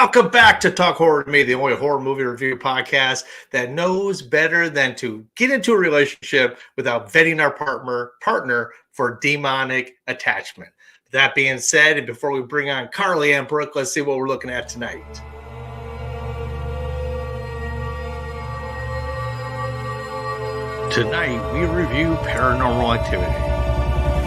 Welcome back to Talk Horror to Me, the only horror movie review podcast that knows better than to get into a relationship without vetting our partner for demonic attachment. That being said, and before we bring on Carly and Brooke, let's see what we're looking at tonight. Tonight, we review Paranormal Activity.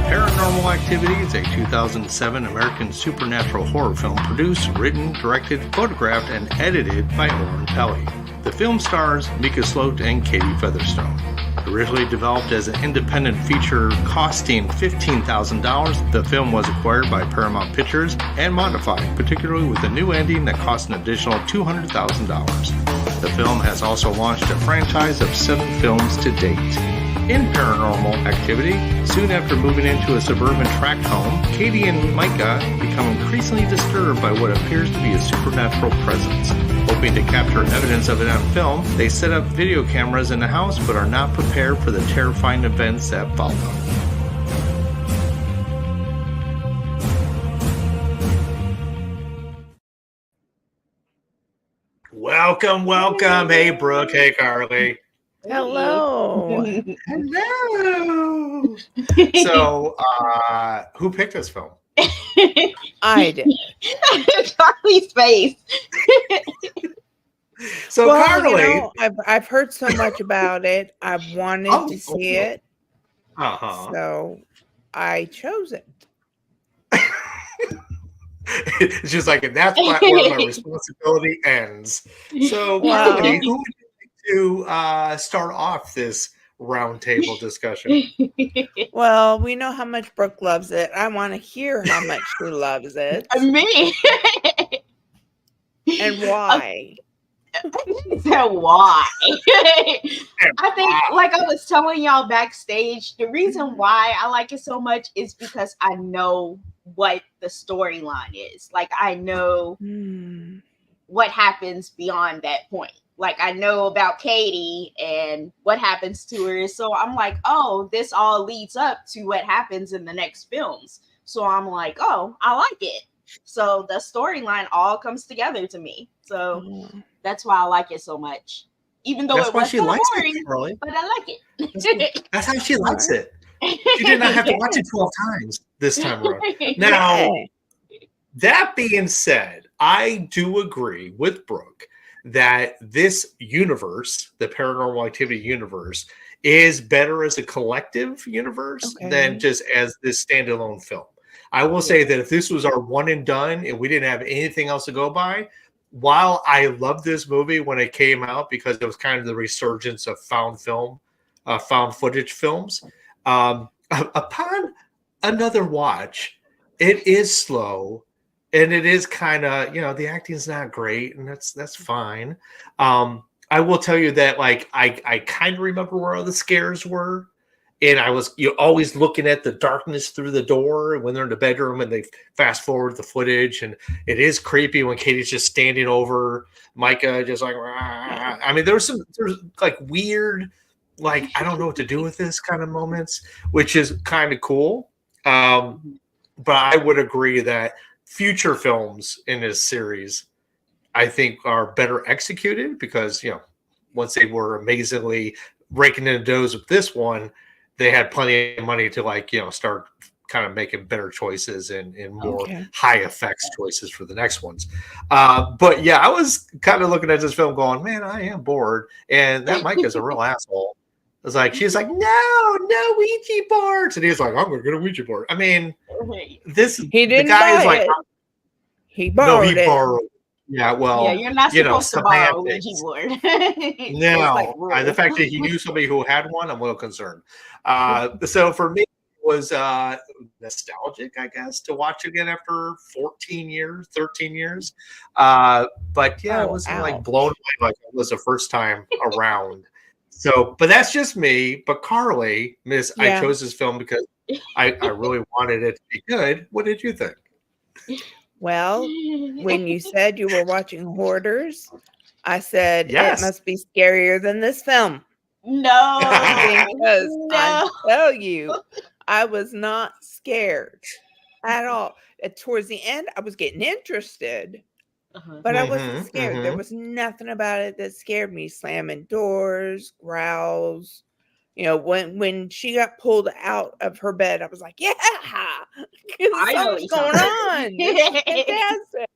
Paranormal Activity is a 2007 American supernatural horror film produced, written, directed, photographed, and edited by Oren Peli. The film stars Micah Sloat and Katie Featherstone. Originally developed as an independent feature costing $15,000, the film was acquired by Paramount Pictures and modified, particularly with a new ending that cost an additional $200,000. The film has also launched a franchise of 7 films to date. In Paranormal Activity, soon after moving into a suburban tract home, Katie and Micah become increasingly disturbed by what appears to be a supernatural presence. Hoping to capture evidence of it on film, they set up video cameras in the house but are not prepared for the terrifying events that follow. Welcome. Hey, Brooke. Hey, Carly. Hello. Hello. So, who picked this film? I did. Carly's face. So, well, Carly, I've heard so much about it. I wanted to see it. So I chose it. It's just like, and that's where my responsibility ends. So, Carly, who would you like to start off this roundtable discussion? Well, we know how much Brooke loves it. I want to hear how much she loves it. Me. And why. So why? I think, like I was telling y'all backstage, the reason why I like it so much is because I know what the storyline is. Like, I know what happens beyond that point. Like, I know about Katie and what happens to her. So I'm like, oh, this all leads up to what happens in the next films. So I'm like, oh, I like it. So the storyline all comes together to me. So that's why I like it so much. Even though it was so boring, but I like it. That's how she likes it. She did not have to watch it 12 times this time around. Now, that being said, I do agree with Brooke that this universe, the Paranormal Activity universe, is better as a collective universe than just as this standalone film. I will say that if this was our one and done and we didn't have anything else to go by, while I loved this movie when it came out because it was kind of the resurgence of found footage films, upon another watch, it is slow. And it is kind of, the acting's not great, and that's fine. I will tell you that, like, I kind of remember where all the scares were, and I was always looking at the darkness through the door when they're in the bedroom, and they fast forward the footage, and it is creepy when Katie's just standing over Micah, just like, rah. I mean, there's like weird, like, I don't know what to do with this kind of moments, which is kind of cool. But I would agree that future films in this series, I think, are better executed because, once they were amazingly raking in the dough with this one, they had plenty of money to start kind of making better choices and more high effects choices for the next ones. But yeah, I was kind of looking at this film going, man, I am bored. And that Mike is a real asshole. She's like, no Ouija boards. And he's like, I'm going to get a Ouija board. I mean, he didn't buy it. He borrowed it. Yeah, well, you're not supposed to borrow a Ouija board. No, the fact that he knew somebody who had one, I'm a little concerned. So for me, it was nostalgic, I guess, to watch again after 13 years. But yeah, I wasn't like blown away like it was the first time around. So, but that's just me. But Carly, I chose this film because I really wanted it to be good. What did you think? Well, when you said you were watching Hoarders, I said it must be scarier than this film. No, because I tell you, I was not scared at all. Towards the end, I was getting interested, but I wasn't scared. There was nothing about it that scared me. Slamming doors, growls. You know, when she got pulled out of her bed, I was like, yeah, something's going on. This is fantastic.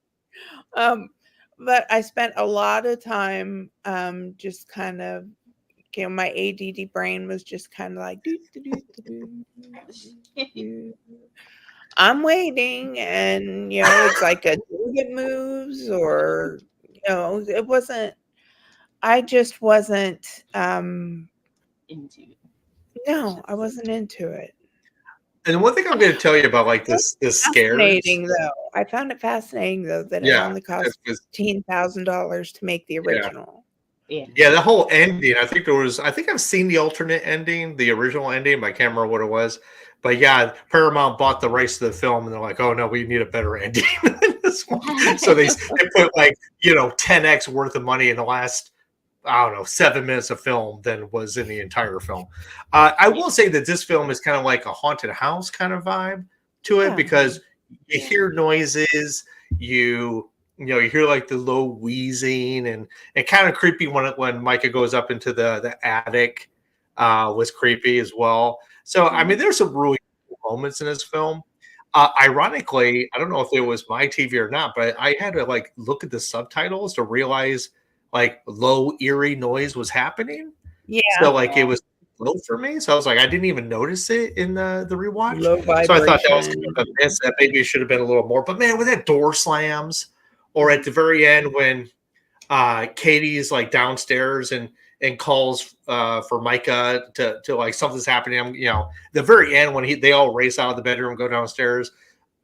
But I spent a lot of time just kind of, you know, my ADD brain was just kind of like, I'm waiting, and you know, it's like a target moves, or you know, it wasn't. I just wasn't into it. No, I wasn't into it. And one thing I'm going to tell you about, like this scares. Fascinating, though. I found it fascinating, though, that it only cost $15,000 to make the original. Yeah, the whole ending. I think I've seen the alternate ending, the original ending, but I can't remember what it was. But yeah, Paramount bought the rights to the film, and they're like, "Oh no, we need a better ending than this one." So they put, like, you know, 10x worth of money in the last, I don't know, 7 minutes of film than was in the entire film. I will say that this film is kind of like a haunted house kind of vibe to it, because you hear noises, you hear like the low wheezing, and kind of creepy when Micah goes up into the attic was creepy as well. So, I mean, there's some really cool moments in this film. Ironically, I don't know if it was my TV or not, but I had to like look at the subtitles to realize like low eerie noise was happening. Yeah. So like it was low for me. So I was like, I didn't even notice it in the rewatch. Low vibration. So I thought that was kind of a miss. That maybe it should have been a little more. But man, when that door slams, or at the very end when Katie's like downstairs and calls for Micah to like something's happening. You know, the very end when they all race out of the bedroom, go downstairs,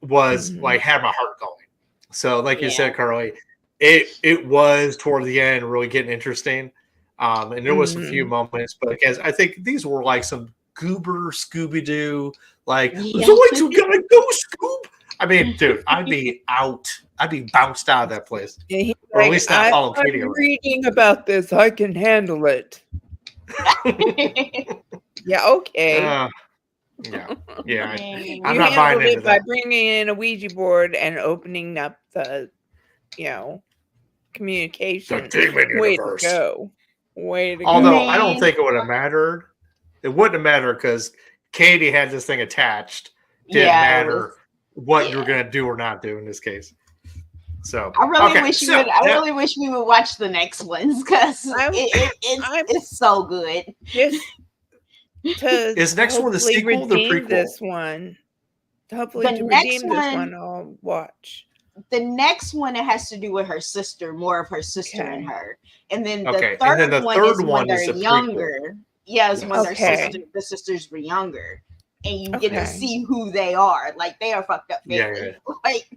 was like had my heart going. So like you said, Carly, it was toward the end really getting interesting. And there was a few moments, but again, I think these were like some goober Scooby-Doo, like, Zoids, we gotta go, Scoob. I mean, dude, I'd be bounced out of that place. Yeah, or at least not follow Katie. I'm reading about this. I can handle it. Yeah, okay. Yeah. I'm You not buying handled into it by that. bringing in a Ouija board and opening up the, you know, communication. The demon Way universe. to go. Way to go. Although I don't think it would have mattered. It wouldn't have mattered because Katie had this thing attached. Didn't matter what you were going to do or not do in this case. So I really wish we would watch the next ones, because it's so good. Is next one the sequel or the prequel? This one. Hopefully to redeem this one, I'll watch. The next one, it has to do with her sister, more of her sister and her. And then the third one is when they're younger. Yeah, it's when the sisters were younger. And you get to see who they are. Like, they are fucked up family. Like,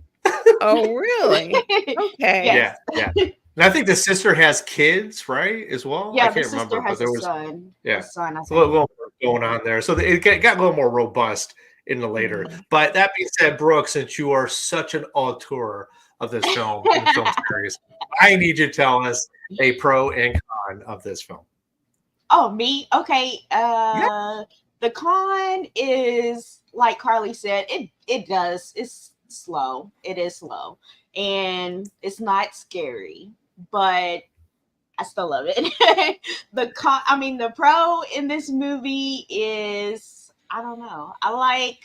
oh, really? Okay. Yeah. And I think the sister has kids, right? As well. Yeah, I can't remember, has but there was son. Yeah, a son. I a little more going on there. So it got a little more robust in the later. But that being said, Brooke, since you are such an auteur of this film and the film series, I need you to tell us a pro and con of this film. Oh, me? Okay. The con is, like Carly said, it's slow. It is slow. And it's not scary, but I still love it. The pro in this movie is, I don't know. I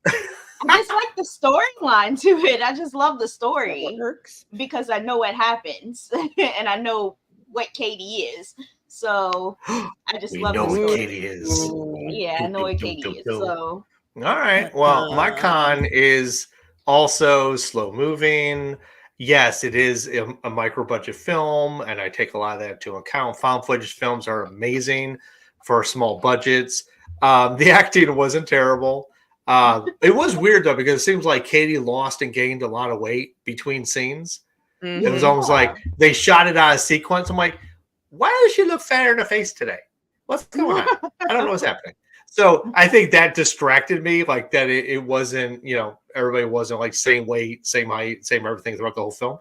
just like the storyline to it. I just love the story. It works. Because I know what happens and I know what Katie is. So I just love the story. Katie is. Yeah, I know what Katie is. So all right. Well, my con is also slow moving. Yes, it is a micro budget film, and I take a lot of that into account. Found footage films are amazing for small budgets. The acting wasn't terrible. It was weird though, because it seems like Katie lost and gained a lot of weight between scenes. It was almost like they shot it out of sequence. I'm like, why does she look fatter in the face today? What's going on? I don't know what's happening. So I think that distracted me, like that it wasn't, everybody wasn't like same weight, same height, same everything throughout the whole film.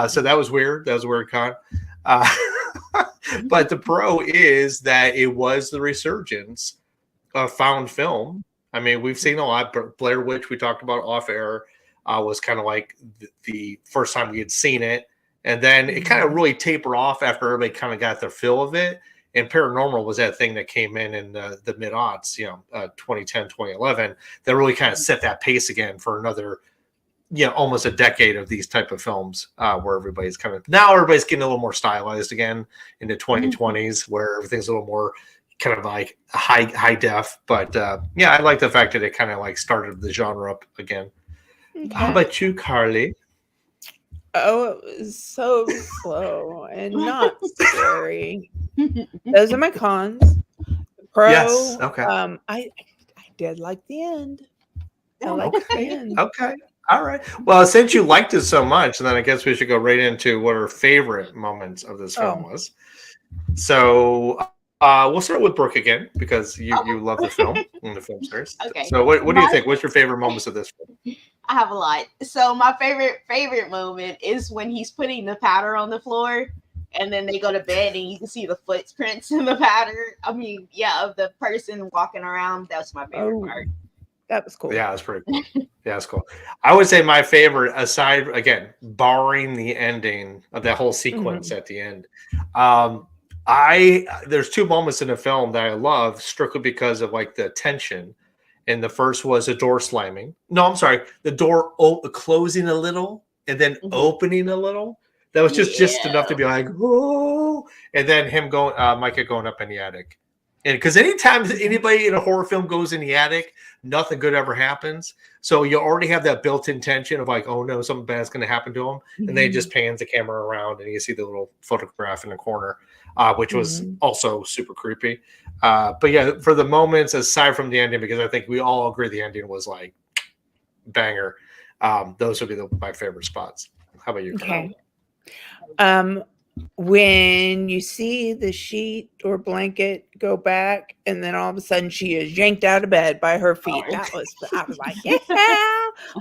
So that was weird. That was a weird con. But the pro is that it was the resurgence of found film. I mean, we've seen a lot. Blair Witch, we talked about off air. was kind of like the first time we had seen it. And then it kind of really tapered off after everybody kind of got their fill of it. And Paranormal was that thing that came in the mid-aughts, 2010, 2011, that really kind of set that pace again for another, almost a decade of these type of films where everybody's getting a little more stylized again in the 2020s where everything's a little more kind of like high def. But I like the fact that it kind of like started the genre up again. Okay. How about you, Carly? Oh, it was so slow and not scary. Those are my cons. Pro. Yes. Okay. I did like the end. I like the end. Okay. All right. Well, since you liked it so much, then I guess we should go right into what our favorite moments of this film was. So we'll start with Brooke again because you love the film and the film series. Okay. So what do you think? What's your favorite moments of this film? I have a lot. So my favorite moment is when he's putting the powder on the floor, and then they go to bed, and you can see the footprints in the powder. I mean, of the person walking around. That's my favorite part. That was cool. Yeah, that's pretty cool. Yeah, that's cool. I would say my favorite, aside again, barring the ending of that whole sequence at the end. There's two moments in the film that I love strictly because of like the tension. And the first was a door slamming. No, I'm sorry. The door closing a little and then opening a little. That was just enough to be like, oh. And then him going, Micah going up in the attic. And because anytime anybody in a horror film goes in the attic, nothing good ever happens. So you already have that built-in tension of like, oh no, something bad's going to happen to him. And then he just pans the camera around and you see the little photograph in the corner, which was also super creepy. But yeah, for the moments aside from the ending, because I think we all agree the ending was like banger. Those would be my favorite spots. How about you? Okay. When you see the sheet or blanket go back, and then all of a sudden she is yanked out of bed by her feet. I was like, yeah,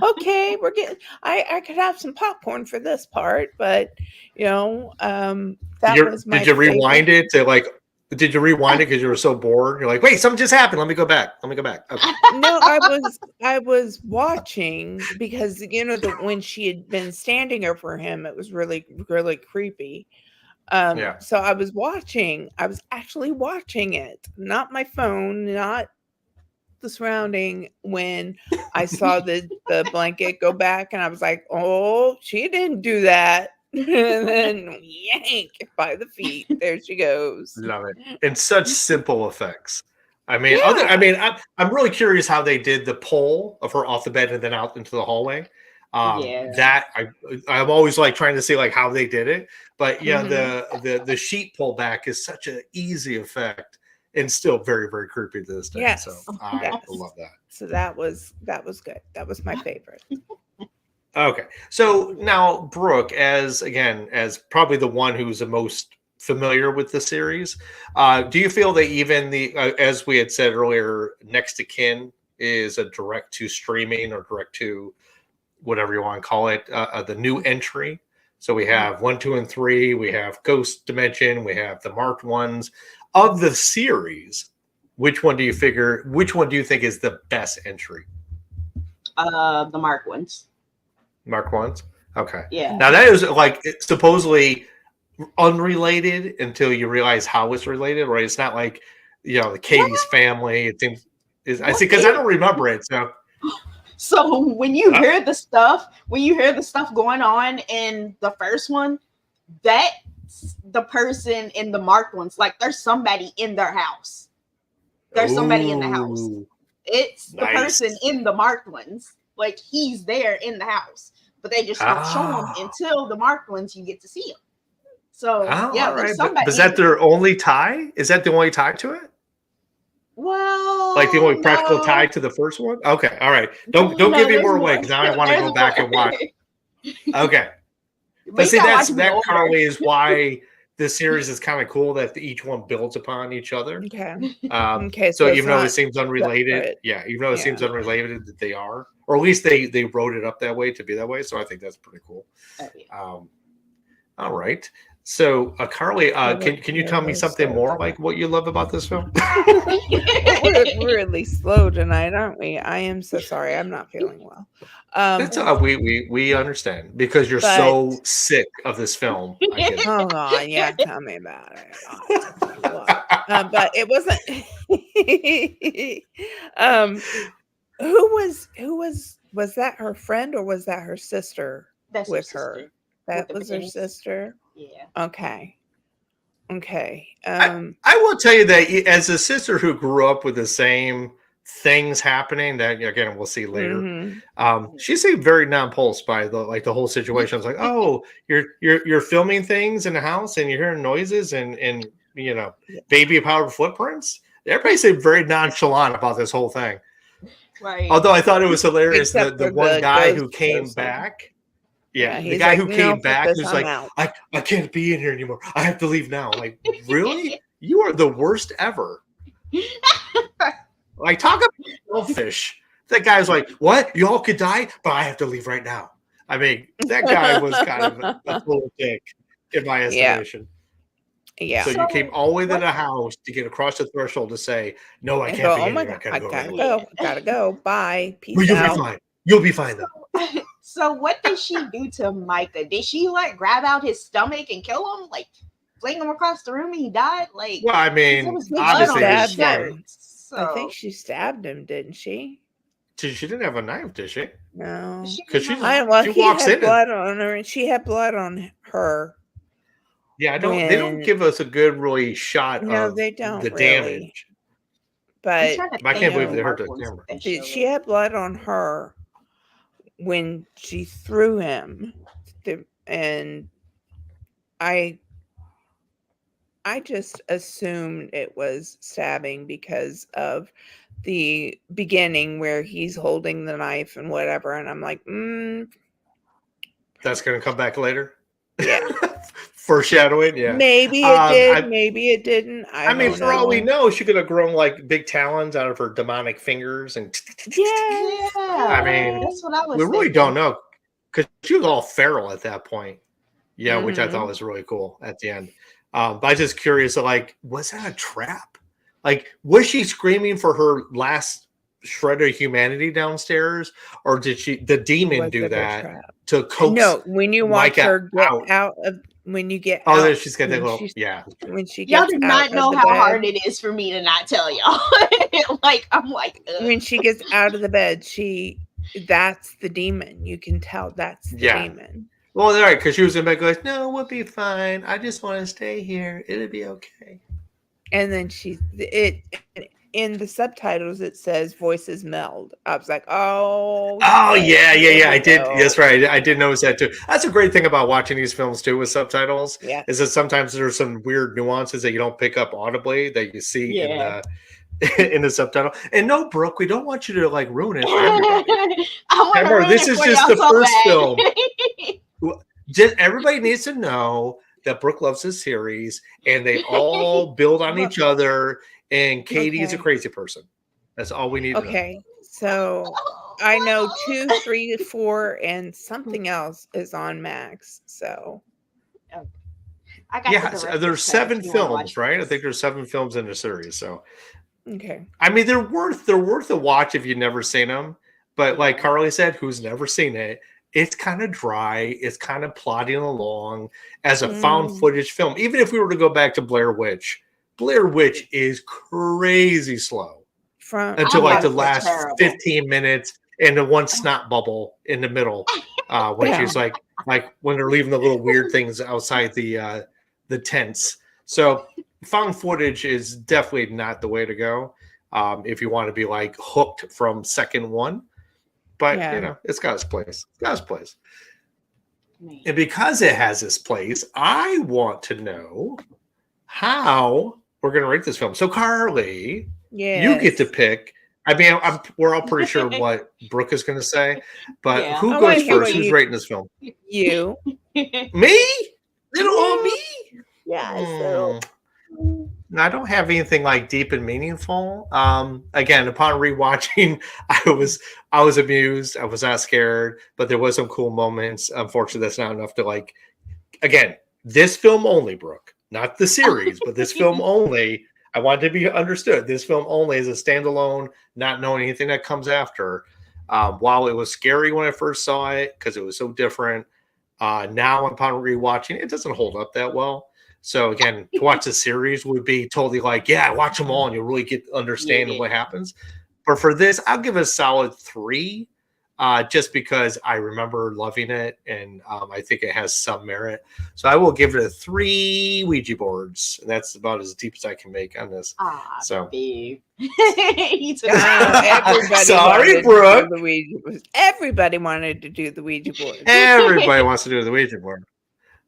okay, we're getting. I could have some popcorn for this part, but that was my. Did you rewind it to like? Did you rewind it because you were so bored? You're like, wait, something just happened. Let me go back. Okay. No, I was watching because when she had been standing over him, it was really, really creepy. So I was actually watching it, not my phone, not the surrounding, when I saw the blanket go back, and I was like, oh, she didn't do that. And then yank by the feet. There she goes. Love it. And such simple effects. I mean, I'm really curious how they did the pull of her off the bed and then out into the hallway. That I'm always like trying to see like how they did it, but the sheet pull back is such an easy effect and still very, very creepy to this day. Yes. So I love that. So that was good. That was my favorite. Okay, so now Brooke, as probably the one who's the most familiar with the series, do you feel that even as we had said earlier, Next to Kin is a direct to streaming or direct to whatever you want to call it, the new entry? So we have 1, 2, and 3. We have Ghost Dimension. We have the marked ones of the series. Which one do you think is the best entry? The marked ones. Mark ones? Okay. Yeah. Now that is like supposedly unrelated until you realize how it's related, right? It's not like the Katie's family. It seems I see because I don't remember it. So when you hear the stuff going on in the first one, that's the person in the marked ones. Like there's somebody in their house. There's somebody in the house. It's the person in the marked ones. Like he's there in the house. But they just don't show them until the marked ones you get to see them. So right. But is that their only tie? Is that the only tie to it? Well, like the only practical tie to the first one? Okay, all right. Don't give me more away because now I want to go back and watch. Okay, but see that Carly is why this series is kind of cool that each one builds upon each other. Okay. So even though it seems unrelated, it seems unrelated, that they are, or at least they wrote it up that way to be that way. So I think that's pretty cool. All right. So, Carly, can you tell me something more like what you love about this film? We're really slow tonight, aren't we? I am so sorry. I'm not feeling well. That's we understand because you're But- so sick of this film. I get it. Oh God, yeah, tell me about it. But it wasn't. Who was that her friend or was that her sister? That's with her her. sister. That With the was her bangs. sister. Yeah. Okay. I will tell you that as a sister who grew up with the same things happening that again we'll see later. Mhm. She seemed very nonplussed by the whole situation. I was like, oh, you're filming things in the house and you're hearing noises and you know baby powered footprints. Everybody seemed very nonchalant about this whole thing. Right. Although I thought it was hilarious Except the for one the guy ghost who came person. back. Yeah, the he's guy like, who "No, came fuck back this, was I'm like, out." I can't be in here anymore. I have to leave now. Like, really? You are the worst ever. Like, talk about selfish. That guy was like, what? You all could die, but I have to leave right now. I mean, that guy was kind of a total dick, in my estimation. Yeah. So you came all the way to the house to get across the threshold to say, no, I And can't go, be oh in my here. God, I I gotta gotta go. go. Gotta go. Bye. Peace Well, you'll out. be fine. You'll be fine though. So what did she do to Micah? Did she like grab out his stomach and kill him? Like fling him across the room and he died? Like, Well, I mean, there was blood obviously, on his stabbed shirt. him. So I think she stabbed him, didn't she? she didn't have a knife, did she? No. Because she He walks had in blood on her, and she had blood on her. Yeah, they don't give us a good really shot No, of they don't the really. damage. But I can't believe they hurt the camera. she had blood on her when she threw him, and I just assumed it was stabbing because of the beginning where he's holding the knife and whatever, and I'm like, That's going to come back later. Yeah. Foreshadowing, yeah. Maybe it did, maybe it didn't. I mean, don't for know. all we know, she could have grown like big talons out of her demonic fingers, and Yeah. I mean, that's what I was. We really don't know because she was all feral at that point. Yeah, which I thought Mhm. was really cool at the end. But I was just curious, like, was that a trap? Like, was she screaming for her last shred of humanity downstairs, or did the demon Was do it a that trap? to coax? No, when you watch Micah her get out. out of when you get Oh, out, there she's got that when little when she Y'all gets do out not of know the how bed, hard it is for me to not tell y'all. Like, I'm like, ugh. when she gets out of the bed, that's the demon. You can tell that's the demon. Well, all right, because she was in bed going, no, we'll be fine. I just want to stay here. It'll be okay. And then in the subtitles it says voices meld. I was like, oh yeah. I did. go. That's right. I did notice that too. That's a great thing about watching these films too with subtitles. Yeah. Is that sometimes there's some weird nuances that you don't pick up audibly that you see in the in the subtitle. And no, Brooke, we don't want you to like ruin it for everybody. Remember, this is just the first film. Just everybody needs to know that Brooke loves this series, and they all build on each other. And Katie's a crazy person. That's all we need to know. Okay, so I know 2, 3, 4, and something else is on Max. So I got there's 7 films, right? I think there's 7 films in the series. So okay, I mean they're worth a watch if you've never seen them. But like Carly said, who's never seen it, it's kind of dry. It's kind of plodding along as a found footage film. Even if we were to go back to Blair Witch is crazy slow until like the last 15 minutes and the one snot bubble in the middle when she's like when they're leaving the little weird things outside the tents. So found footage is definitely not the way to go if you want to be like hooked from second one. But you know, it's got its place. And because it has this place, I want to know how we're going to rate this film. So, Carly, you get to pick. I mean, we're all pretty sure what Brooke is going to say, but who goes first? Who's rating this film? You. Me? Little old me? Yeah. So. I don't have anything like deep and meaningful. Again, upon rewatching, I was amused. I was not scared, but there was some cool moments. Unfortunately, that's not enough to like. Again, this film only, Brooke, not the series, but this film only. I want to be understood. This film only is a standalone, not knowing anything that comes after. While it was scary when I first saw it because it was so different, now upon rewatching it doesn't hold up that well. So again, to watch the series would be totally like, yeah, watch them all and you'll really get understand what happens. But for this, I'll give it a solid 3. Just because I remember loving it and I think it has some merit. So I will give it a 3 Ouija boards. And that's about as deep as I can make on this. So sorry, Brooke. Everybody wanted to do the Ouija board. Everybody wants to do the Ouija board.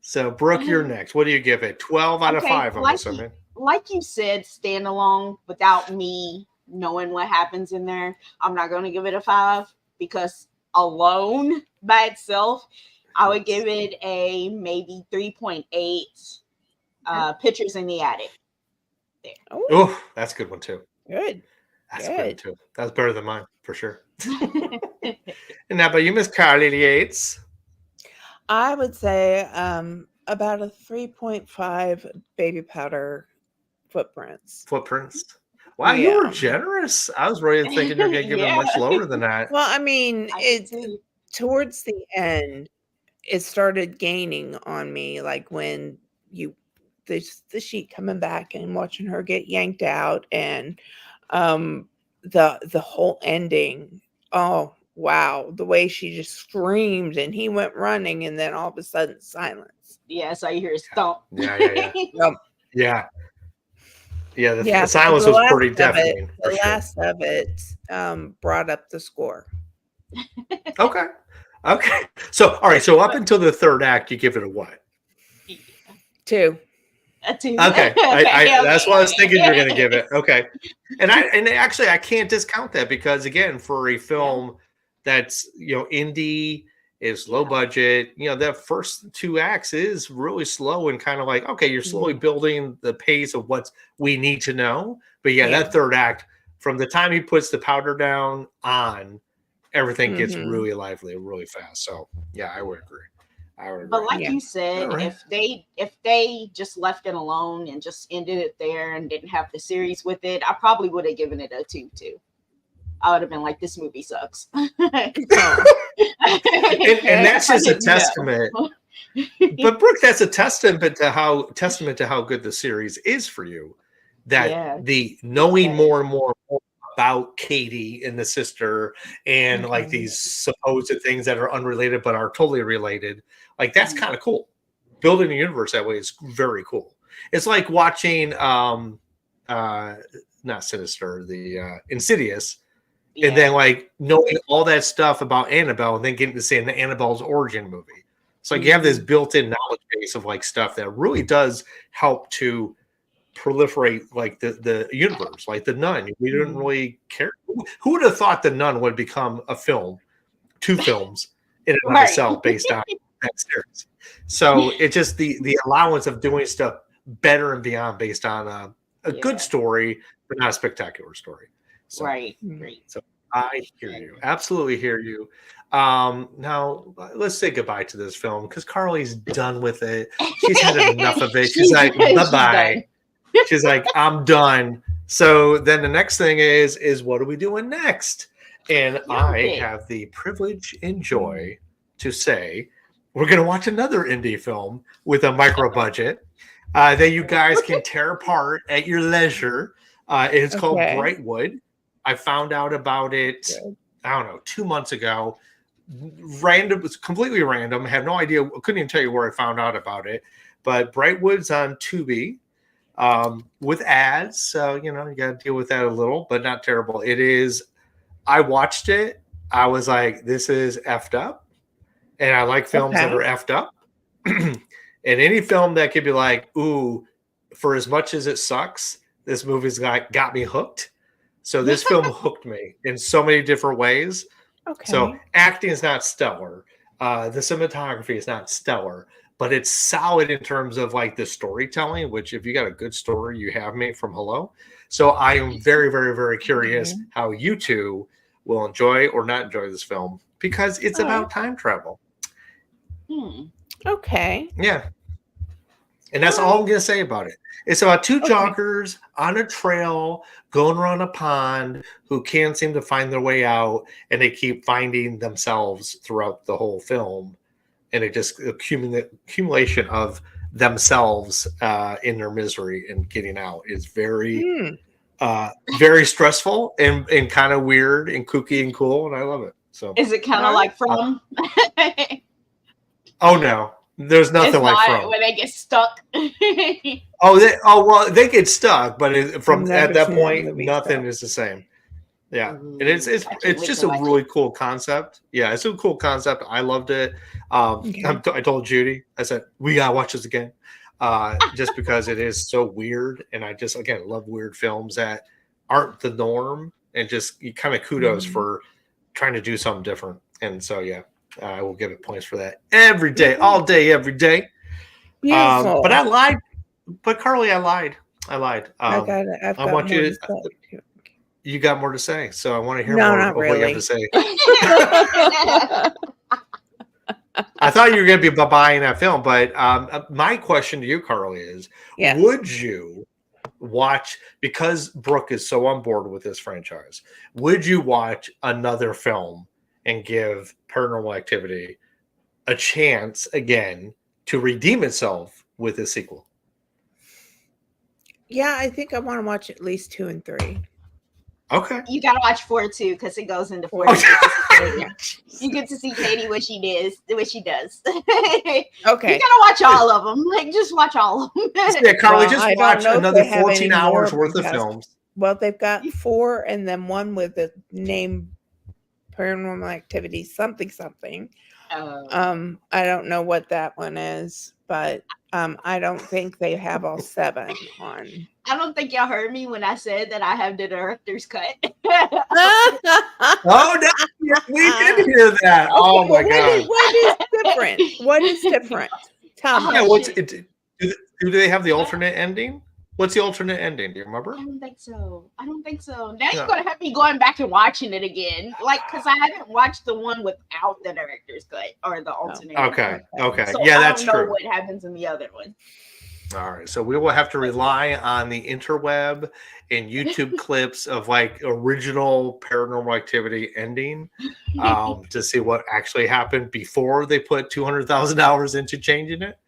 So Brooke, you're next. What do you give it? 12 out of 5, I'm assuming. Like you said, standalone without me knowing what happens in there, I'm not going to give it a 5. Because alone by itself, I would give it a maybe 3.8 pictures in the attic. Oh, that's a good one too. Good. That's a good one too. That's better than mine for sure. And now, but you, Miss Carly Yates. I would say about a 3.5 baby powder footprints. Wow, you were generous. I was really thinking you're going to give it much lower than that. Well, I mean, towards the end, it started gaining on me, like when the sheet coming back and watching her get yanked out, and the whole ending. Oh wow, the way she just screamed and he went running, and then all of a sudden silence. Yeah, so you hear his thump. Yeah. The silence was pretty deafening. The last of it brought up the score. Okay. So, all right. So up until the third act, you give it a what? 2. A 2. Okay. That's what I was thinking you're going to give it. Okay. And actually I can't discount that because again, for a film that's, indie, is low budget, that first 2 acts is really slow and kind of like, okay, you're slowly building the pace of what we need to know. But that third act, from the time he puts the powder down on, everything gets really lively, really fast. So I would agree. But like you said, if they just left it alone and just ended it there and didn't have the series with it, I probably would have given it a 2 too. I would have been like, this movie sucks. and that's just a testament. But Brooke, that's a testament to how good the series is for you. That the knowing more and more about Katie and the sister and like these supposed things that are unrelated but are totally related. Like that's kind of cool. Building a universe that way is very cool. It's like watching not Sinister, the Insidious. And then like knowing all that stuff about Annabelle and then getting to see Annabelle's origin movie. So like you have this built-in knowledge base of like stuff that really does help to proliferate like the universe, like The Nun. We didn't really care. Who would have thought The Nun would become a film, 2 films in and of itself based on that series. So it's just the allowance of doing stuff better and beyond based on a good story, but not a spectacular story. So, right. So I hear you. Absolutely hear you. Now let's say goodbye to this film because Carly's done with it. She's had enough of it. She's like, bye-bye. She's like, I'm done. So then the next thing is what are we doing next? And I have the privilege and joy to say we're going to watch another indie film with a micro budget that you guys can tear apart at your leisure. It's called Brightwood. I found out about it, I don't know, 2 months ago. Random, it's completely random. I have no idea. Couldn't even tell you where I found out about it. But Brightwood's on Tubi with ads. So, you got to deal with that a little, but not terrible. It is. I watched it. I was like, this is effed up. And I like films that are effed up. And any film that could be like, ooh, for as much as it sucks, this movie's got me hooked. So this film hooked me in so many different ways. Okay. So acting is not stellar. The cinematography is not stellar, but it's solid in terms of like the storytelling, which if you got a good story, you have me from Hello. So I am very, very, very curious how you two will enjoy or not enjoy this film because it's about time travel. Okay. Yeah. And that's all I'm going to say about it. It's about two joggers on a trail going around a pond who can't seem to find their way out, and they keep finding themselves throughout the whole film. And it just accumulation of themselves in their misery and getting out is very, very stressful and kind of weird and kooky and cool. And I love it. So is it kind of like From? Oh no. There's nothing like From. When they get stuck. Well, they get stuck, but at that point, nothing is the same. Yeah, and it's just a really cool concept. Yeah, it's a cool concept. I loved it. I told Judy, I said we gotta watch this again, just because it is so weird, and I just again love weird films that aren't the norm, and just kind of kudos for trying to do something different. And so yeah. I will give it points for that every day, all day, every day. But I lied. But Carly, I lied. I want you to. You got more to say, so I want to hear more of what you have to say. I thought you were going to be buying that film, but my question to you, Carly, is: would you watch, because Brooke is so on board with this franchise? Would you watch another film and give Paranormal Activity a chance again to redeem itself with a sequel? Yeah, I think I want to watch at least 2 and 3. Okay. You gotta watch 4 too, because it goes into 4. You get to see Katie what she does. Okay. You gotta watch all of them. Like, just watch all of them. Yeah, Carly, just watch another 14 hours worth of films. Well, they've got 4 and then one with the name Paranormal Activity something. I don't know what that one is, but I don't think they have all 7 on. I don't think y'all heard me when I said that I have the director's cut. Oh no, we did hear that. Oh my god! What is different? What is different? Tell me. Yeah, do they have the alternate ending? What's the alternate ending? Do you remember? I don't think so. Now you're going to have me going back and watching it again. Like, because I haven't watched the one without the director's cut or the alternate. Okay. So Yeah, that's true. I don't know what happens in the other one. All right. So we will have to rely on the interweb and YouTube clips of like original Paranormal Activity ending to see what actually happened before they put $200,000 into changing it.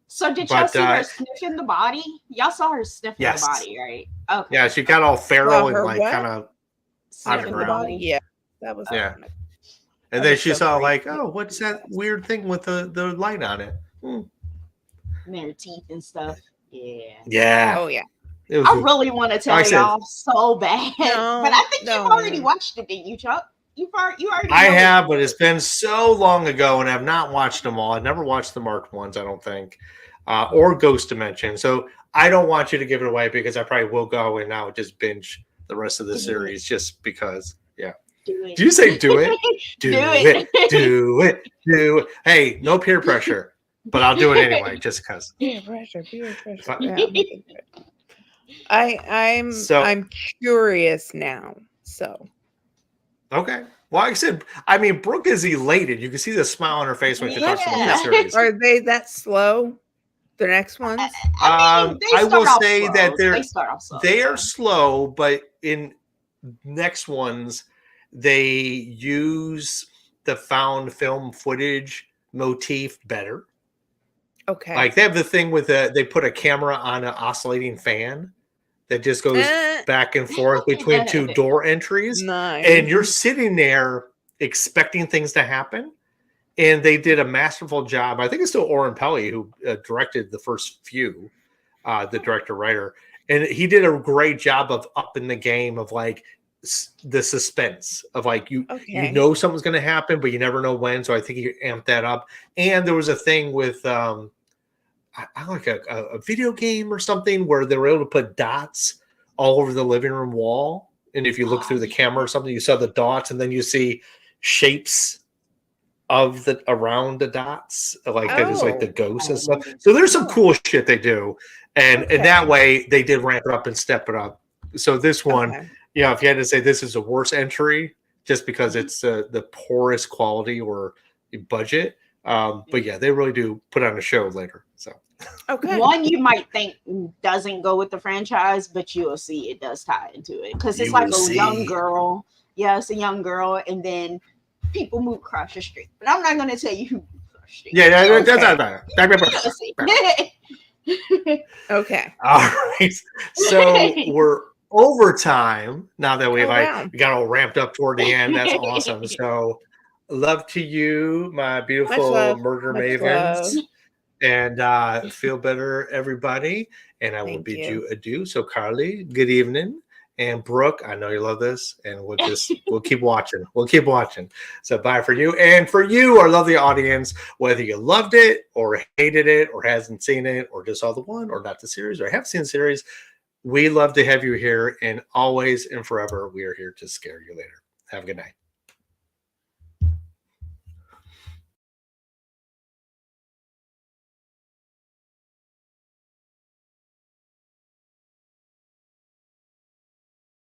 So did y'all see her sniffing the body? Y'all saw her sniffing the body, right? Okay. Yeah, she got all feral and like kind of sniffing the body. Yeah, that was And then she saw like, oh, what's that weird thing with the light on it? And their teeth and stuff. Yeah. Yeah. Oh yeah. I really want to tell y'all so bad, but I think you've already watched it, didn't you, Chuck? You already. I have, but it's been so long ago, and I've not watched them all. I've never watched the marked ones, I don't think, or Ghost Dimension. So I don't want you to give it away because I probably will go and now just binge the rest of the series just because. Yeah. Do you say do it? Do it. Hey, no peer pressure, but I'll do it anyway, just because. Peer pressure. Yeah, I'm curious now. So. Okay. Well, like I said, I mean, Brooke is elated. You can see the smile on her face when she talks about the series. Are they that slow? The next ones? I will say that they are slow, but in next ones, they use the found film footage motif better. Okay. Like they have the thing with they put a camera on an oscillating fan that just goes back and forth between 2 door entries. Nice. And you're sitting there expecting things to happen. And they did a masterful job. I think it's still Oren Peli who directed the first few, the director-writer. And he did a great job of upping the game of like the suspense of like, you know something's going to happen, but you never know when. So I think he amped that up. And there was a thing with I like a video game or something where they were able to put dots all over the living room wall. And if you look through the camera or something, you saw the dots and then you see shapes of around the dots, like that is like the ghosts and stuff. So there's some cool shit they do. And in that way they did ramp it up and step it up. So this one, if you had to say this is a worse entry just because it's the poorest quality or budget. But yeah, they really do put on a show later. So Okay. One you might think doesn't go with the franchise, but you'll see it does tie into it because it's You like will a young see. girl. Yeah, it's a young girl, and then people move across the street. But I'm not going to tell you who moved across the street. Yeah, Okay. that's not bad. You'll see. Okay. All right. So we're over time now that we've wow. we got all ramped up toward the end. That's awesome. So love to you, my beautiful love. murder Much mavens. love. And feel better, everybody. And I will Thank bid you. you adieu. So Carly, good evening. And Brooke, I know you love this, and we'll keep watching. We'll keep watching. So bye for you. And for you, our lovely audience, whether you loved it or hated it or hasn't seen it or just saw the one or not the series or haven't seen the series, we love to have you here. And always and forever, we are here to scare you later. Have a good night.